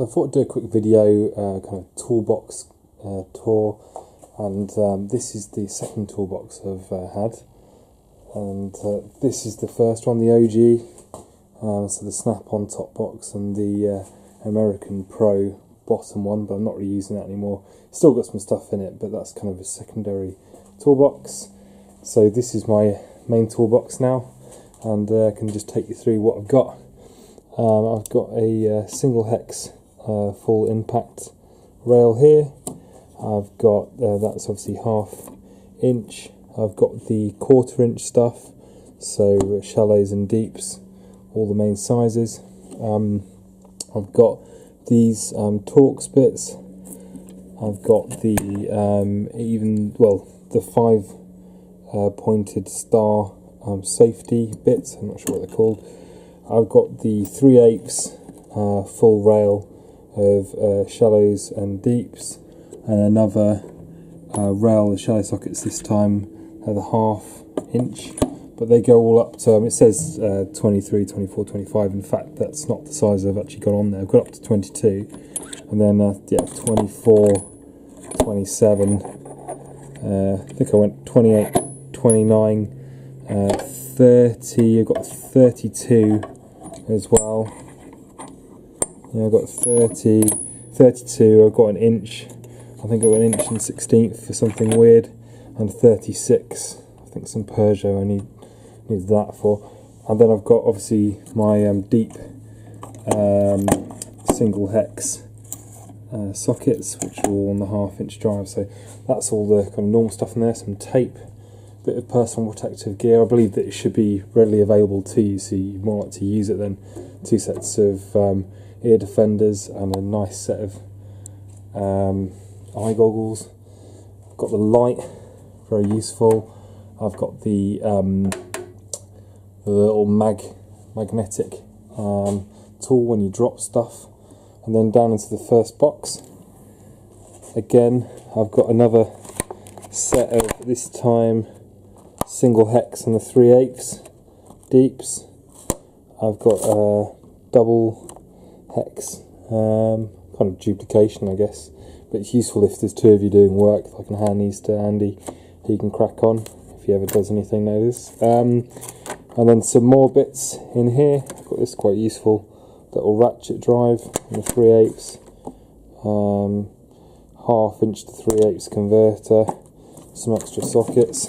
So I thought I'd do a quick video, kind of toolbox tour, and this is the second toolbox I've had, and this is the first one, the OG, so the snap-on top box and the American Pro bottom one, but I'm not really using that anymore. Still got some stuff in it, but that's kind of a secondary toolbox. So this is my main toolbox now, and I can just take you through what I've got. I've got a single hex full impact rail here. I've got that's obviously 1/2 inch. I've got the 1/4 inch stuff, so shallows and deeps, all the main sizes. I've got these Torx bits. I've got the the 5 pointed star safety bits. I'm not sure what they're called. I've got the 3/8 full rail of shallows and deeps, and another rail of shallow sockets, this time at the 1/2 inch, but they go all up to, it says 23, 24, 25. In fact, that's not the size I've actually got on there. I've got up to 22, and then 24, 27, I think I went 28, 29, 30, I've got 32 as well. Yeah, I've got 30, 32, I've got an inch, I think I've got an 1 1/16 for something weird, and 36, I think some Peugeot I need that for. And then I've got obviously my deep single hex sockets, which are all on the 1/2 inch drive. So that's all the kind of normal stuff in there. Some tape, bit of personal protective gear. I believe that it should be readily available to you, so you more like to use it than 2 sets of ear defenders and a nice set of eye goggles. I've got the light, very useful. I've got the little magnetic tool when you drop stuff. And then down into the first box, again I've got another set of, this time, single hex and the 3/8 deeps. I've got a double hex, kind of duplication I guess, but it's useful if there's 2 of you doing work. I can hand these to Andy, he can crack on if he ever does anything like this. And then some more bits in here. I've got this quite useful little ratchet drive and the 3/8, 1/2 inch to 3/8 converter, some extra sockets.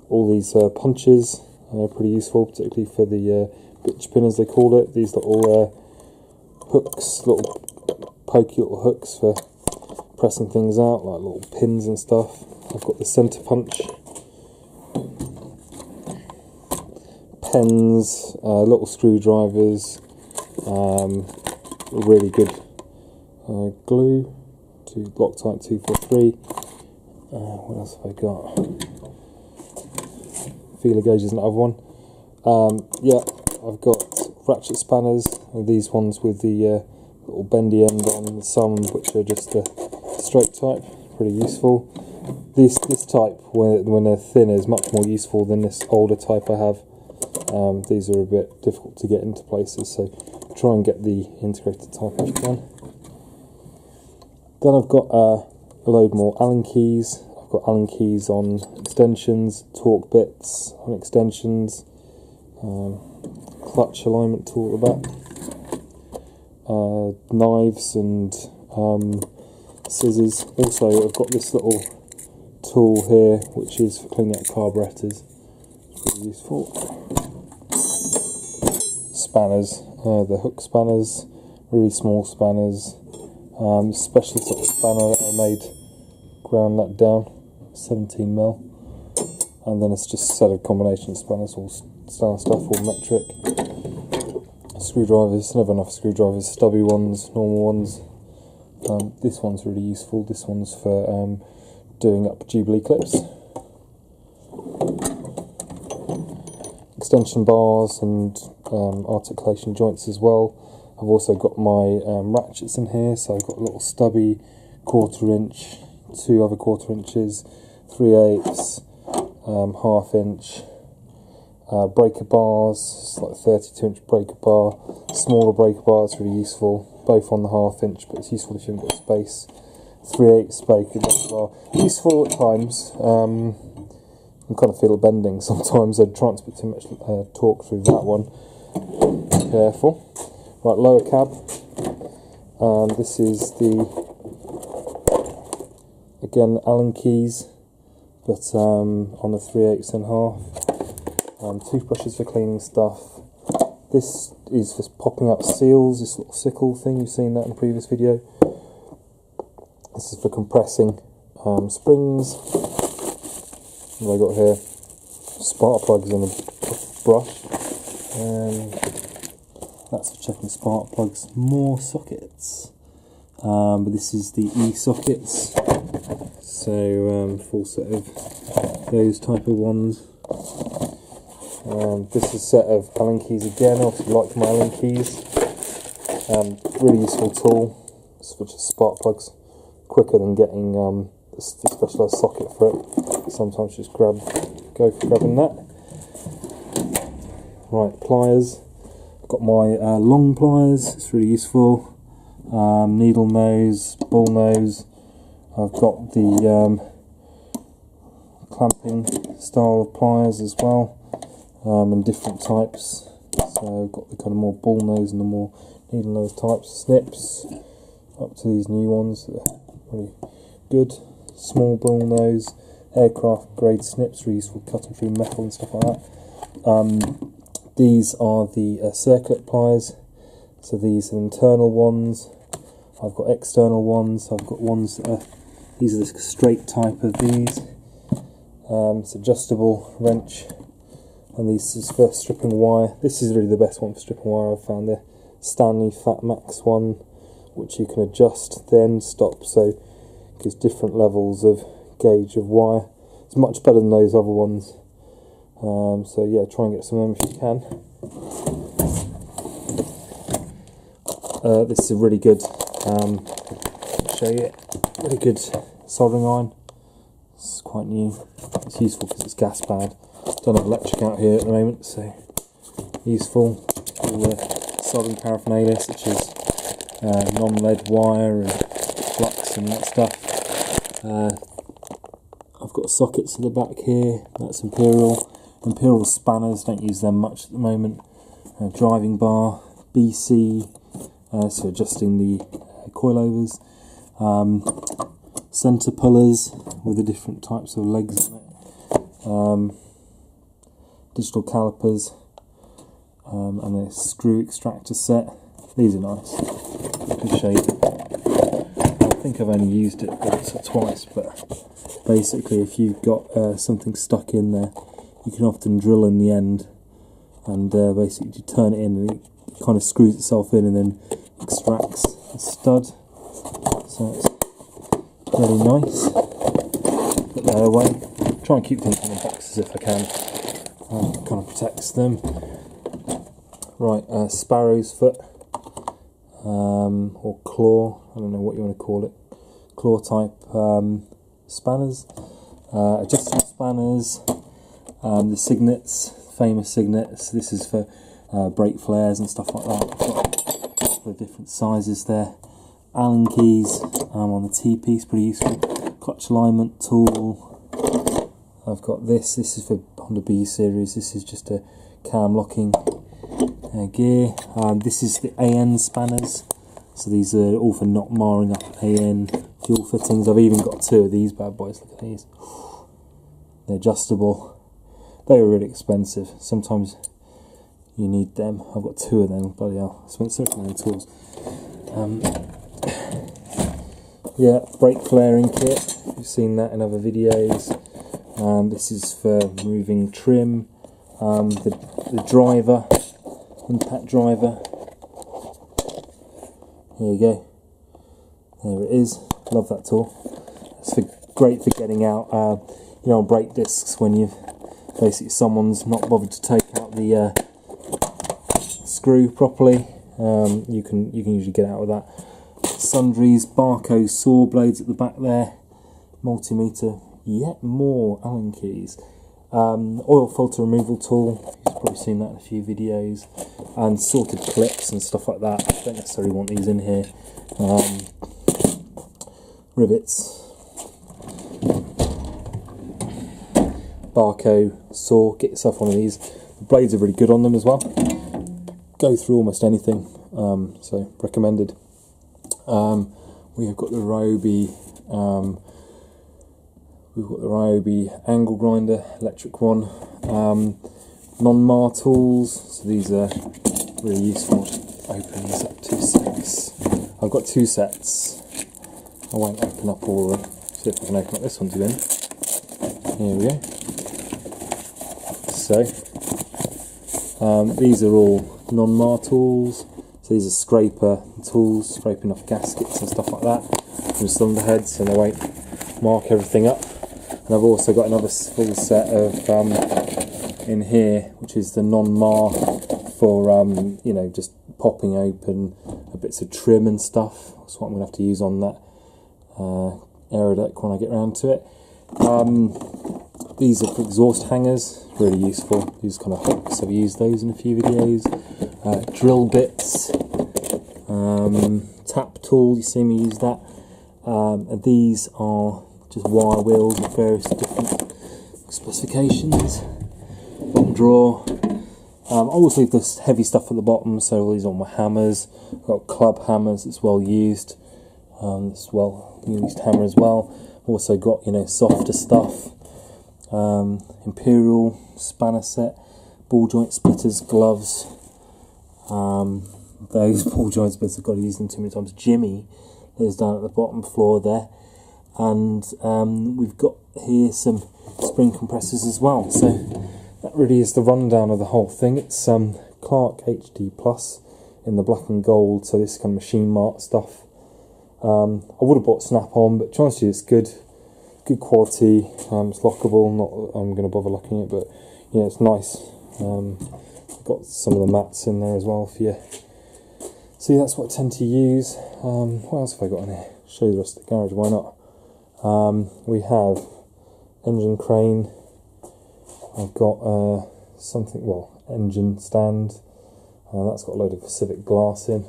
All these punches are pretty useful, particularly for the bitch pin as they call it. These little hooks, little pokey little hooks for pressing things out, like little pins and stuff. I've got the centre punch, pens, little screwdrivers, really good glue to Loctite 243. What else have I got? Feeler gauge is another one. Yeah, I've got ratchet spanners, these ones with the little bendy end on, some which are just the straight type, pretty useful. This type, when they're thin, is much more useful than this older type I have. These are a bit difficult to get into places, so try and get the integrated type if you can. Then I've got a load more Allen keys. I've got Allen keys on extensions, torque bits on extensions, clutch alignment tool at the back, knives and scissors. Also, I've got this little tool here, which is for cleaning out carburetors. It's really useful. Spanners, the hook spanners, really small spanners, special sort of spanner that I made, ground that down, 17mm, and then it's just a set of combination spanners, all standard stuff, all metric. Screwdrivers, never enough screwdrivers, stubby ones, normal ones. This one's really useful, this one's for doing up Jubilee clips. Extension bars and articulation joints as well. I've also got my ratchets in here, so I've got a little stubby 1/4 inch, 2 other 1/4 inches, 3/8, 1/2 inch, breaker bars. It's like a 32 inch breaker bar. Smaller breaker bar is really useful. both on the 1/2 inch, but it's useful if you haven't got space. 3/8 spoke as well. Useful at times. You can kind of feel it bending sometimes. I'd try not to put too much torque through that one. Careful. Right, lower cab. This is the, again, Allen keys, but on the 3/8 and 1/2. Toothbrushes for cleaning stuff. This is for popping up seals, this little sickle thing, you've seen that in a previous video. This is for compressing springs. What have I got here? Spark plugs and a brush. That's for checking spark plugs. More sockets. But this is the E-sockets. So, full set of those type of ones. This is a set of Allen keys again. I obviously like my Allen keys. Really useful tool. It's for just spark plugs. Quicker than getting the specialised socket for it. Sometimes just go for grabbing that. Right, pliers. I've got my long pliers. It's really useful. Needle nose, bull nose. I've got the clamping style of pliers as well. And different types. So I've got the kind of more bull nose and the more needle nose types. Snips up to these new ones that are really good. Small bull nose, aircraft grade snips, really useful cutting through metal and stuff like that. These are the circlip pliers. So these are internal ones. I've got external ones. I've got ones that are, these are the straight type of these. It's adjustable wrench. And this is for stripping wire. This is really the best one for stripping wire I've found. The Stanley Fat Max one, which you can adjust the end stop, so it gives different levels of gauge of wire. It's much better than those other ones. So yeah, try and get some of them if you can. This is a really good, I'll show you it, really good soldering iron. It's quite new. It's useful because it's gas powered. Don't have electric out here at the moment, so useful. All the soldering paraphernalia such as non-lead wire and flux and that stuff. I've got sockets at the back here. That's Imperial spanners, don't use them much at the moment. Driving bar, BC, so adjusting the coilovers. Centre pullers with the different types of legs on it. Digital calipers, and a screw extractor set. These are nice. Good shape. I think I've only used it once or twice, but basically if you've got something stuck in there, you can often drill in the end and basically you turn it in and it kind of screws itself in and then extracts a stud. So it's really nice. Put that away. Try and keep things in the boxes if I can. Kind of protects them. Right, sparrow's foot or claw, I don't know what you want to call it, claw type spanners, adjustable spanners, the signets, famous signets. This is for brake flares and stuff like that. Got a couple of different sizes there. Allen keys on the T-piece, pretty useful. Clutch alignment tool. I've got this is for Honda B series. This is just a cam locking gear. This is the AN spanners. So these are all for not marring up AN fuel fittings. I've even got two of these bad boys. Look at these. They're adjustable. They were really expensive. Sometimes you need them. I've got two of them. Bloody hell. I spent so much money on tools. Yeah, brake flaring kit. You've seen that in other videos. This is for removing trim. The driver, impact driver. Here you go. There it is. Love that tool. It's great for getting out, you know, on brake discs when you've basically someone's not bothered to take out the screw properly. You can usually get out with that. Sundries, Barco saw blades at the back there. Multimeter. Yet more Allen keys. Oil filter removal tool, you've probably seen that in a few videos, and sorted clips and stuff like that. I don't necessarily want these in here. Rivets, Barco saw, get yourself one of these. The blades are really good on them as well, go through almost anything, so recommended. We have got the Ryobi angle grinder, electric one. Non-mar tools, so these are really useful. Open these up, 2 sets. I've got 2 sets. I won't open up all of them. See if I can open up this one to win. Here we go. So, these are all non-mar tools. So these are scraper tools, scraping off gaskets and stuff like that from cylinder heads, and they won't mark everything up. And I've also got another full set of in here, which is the non-mar for you know, just popping open bits of trim and stuff. That's what I'm going to have to use on that aerodeck when I get round to it. These are for exhaust hangers, really useful. These kind of hooks, I've used those in a few videos. Drill bits, tap tool, you see me use that. And these are just wire wheels with various different specifications. Bottom drawer. I always leave this heavy stuff at the bottom, so all these are my hammers. I've got club hammers, it's well used. This well used hammer as well. Also got, you know, softer stuff. Imperial spanner set, ball joint splitters, gloves. Those ball joint splitters, I've got to use them too many times. Jimmy is down at the bottom floor there. And we've got here some spring compressors as well. So that really is the rundown of the whole thing. It's Clark HD Plus in the black and gold, so this kind of machine mark stuff. I would have bought Snap-on, but to be honest with you, it's good quality. It's lockable. Not I'm going to bother locking it, but yeah, it's nice. Got some of the mats in there as well for you. See, that's what I tend to use. What else have I got in here? Show you the rest of the garage. Why not? We have engine crane. I've got something, well, engine stand. That's got a load of Civic glass in.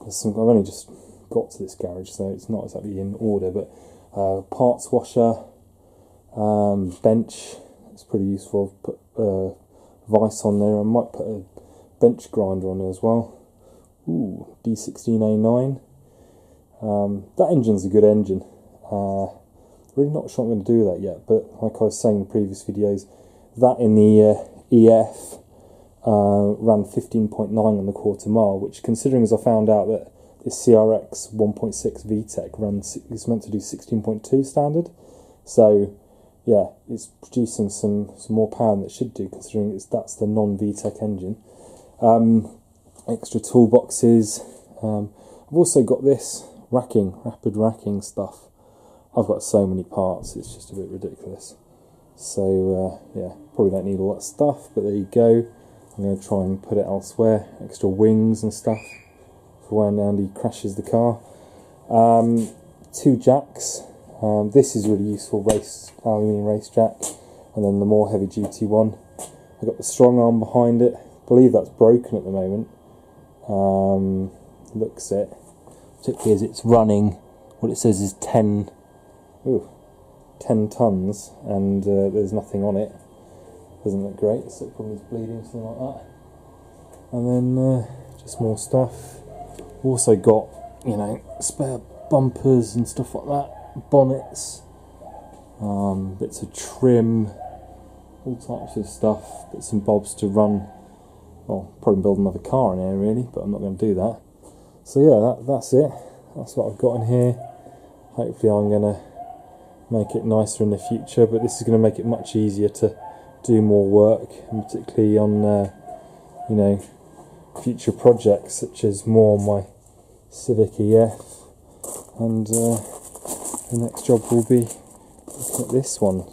I've only just got to this garage, so it's not exactly in order, but parts washer, bench, it's pretty useful. I've put vice on there. I might put a bench grinder on there as well. Ooh, D16A9. That engine's a good engine. Really not sure I'm going to do that yet, but like I was saying in previous videos, that in the EF ran 15.9 on the quarter mile, which, considering as I found out that this CRX 1.6 VTEC is meant to do 16.2 standard, so yeah, it's producing some more power than it should do, considering that's the non-VTEC engine. Extra toolboxes. I've also got this rapid racking stuff. I've got so many parts, it's just a bit ridiculous. So yeah, probably don't need all that stuff, but there you go. I'm going to try and put it elsewhere. Extra wings and stuff for when Andy crashes the car. 2 jacks. This is really useful, aluminium race jack, and then the more heavy duty one. I've got the strong arm behind it. I believe that's broken at the moment. Looks it, particularly as it's running. What it says is 10 tons, and there's nothing on it. Doesn't look great, so it probably is bleeding, something like that. And then just more stuff. Also got, you know, spare bumpers and stuff like that, bonnets, bits of trim, all types of stuff, bits and bobs to run. Well, probably build another car in here really, but I'm not going to do that. So yeah, that's it. That's what I've got in here. Hopefully I'm going to make it nicer in the future, but this is going to make it much easier to do more work, and particularly on you know, future projects such as more on my Civic EF, and the next job will be looking at this one.